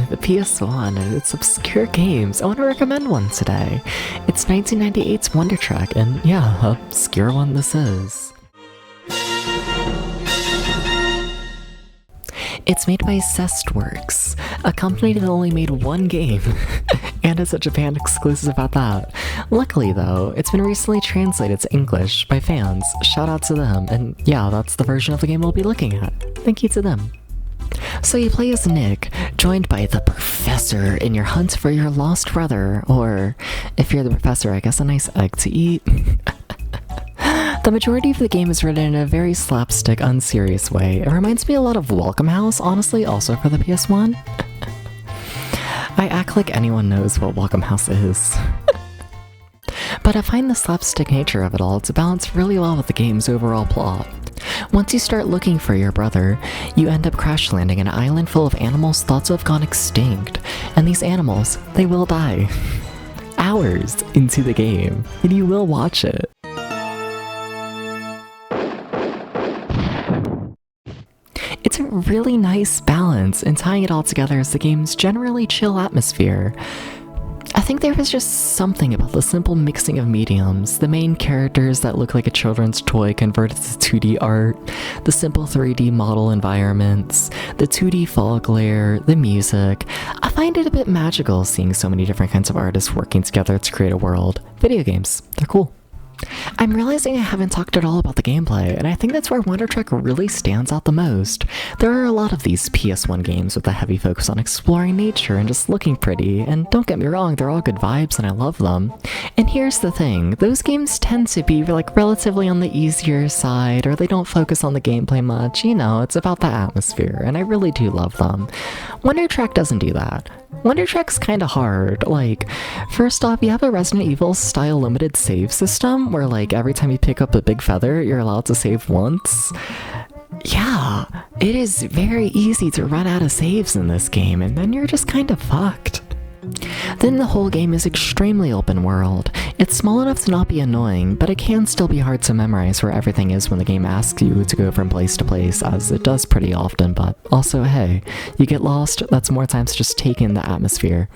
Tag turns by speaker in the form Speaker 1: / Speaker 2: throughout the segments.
Speaker 1: the PS1 and its obscure games, I want to recommend one today. It's 1998's Wonder Truck, and yeah, obscure one this is. It's made by Zestworks, a company that only made one game, and it's a Japan exclusive at that. Luckily though, it's been recently translated to English by fans, shout out to them, and yeah, that's the version of the game we'll be looking at. Thank you to them. So you play as Nick, joined by the professor in your hunt for your lost brother, or if you're the professor, I guess a nice egg to eat. The majority of the game is written in a very slapstick, unserious way. It reminds me a lot of Welcome House, honestly, also for the PS1. I act like anyone knows what Welcome House is. But I find the slapstick nature of it all to balance really well with the game's overall plot. Once you start looking for your brother, you end up crash landing an island full of animals thought to have gone extinct, and these animals, they will die. Hours into the game, and you will watch it. It's a really nice balance in tying it all together as the game's generally chill atmosphere. I think there was just something about the simple mixing of mediums, the main characters that look like a children's toy converted to 2D art, the simple 3D model environments, the 2D fog layer, the music. I find it a bit magical seeing so many different kinds of artists working together to create a world. Video games, they're cool. I'm realizing I haven't talked at all about the gameplay, and I think that's where Wonder Truck really stands out the most. There are a lot of these PS1 games with a heavy focus on exploring nature and just looking pretty, and don't get me wrong, they're all good vibes and I love them. And here's the thing, those games tend to be like relatively on the easier side, or they don't focus on the gameplay much, you know, it's about the atmosphere, and I really do love them. Wonder Truck doesn't do that. Wonder Truck's kinda hard. Like, first off, you have a Resident Evil style limited save system where like every time you pick up a big feather, you're allowed to save once. Yeah, it is very easy to run out of saves in this game, and then you're just kind of fucked. Then the whole game is extremely open world. It's small enough to not be annoying, but it can still be hard to memorize where everything is when the game asks you to go from place to place, as it does pretty often, but also hey, you get lost, that's more times just take in the atmosphere.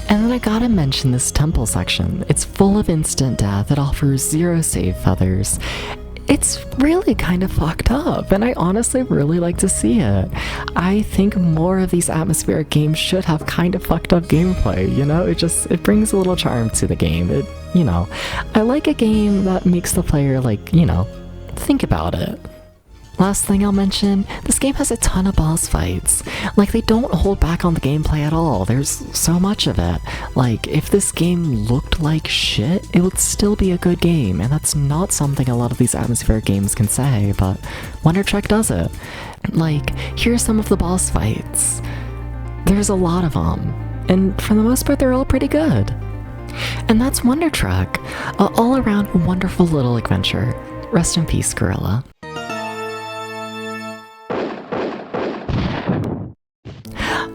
Speaker 1: And then I gotta mention this temple section. It's full of instant death, it offers 0 save feathers. It's really kind of fucked up, and I honestly really like to see it. I think more of these atmospheric games should have kind of fucked up gameplay, you know? It brings a little charm to the game. You know, I like a game that makes the player, like, you know, think about it. Last thing I'll mention, this game has a ton of boss fights. Like, they don't hold back on the gameplay at all, there's so much of it. Like, if this game looked like shit, it would still be a good game, and that's not something a lot of these atmospheric games can say, but Wonder Truck does it. Like, here's some of the boss fights. There's a lot of them, and for the most part they're all pretty good. And that's Wonder Truck, an all-around wonderful little adventure. Rest in peace, Gorilla.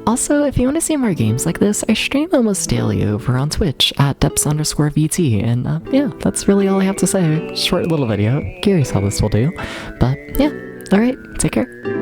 Speaker 1: Also, if you want to see more games like this, I stream almost daily over on Twitch at deps_VT, and yeah, that's really all I have to say. Short little video, curious how this will do, but yeah, alright, take care.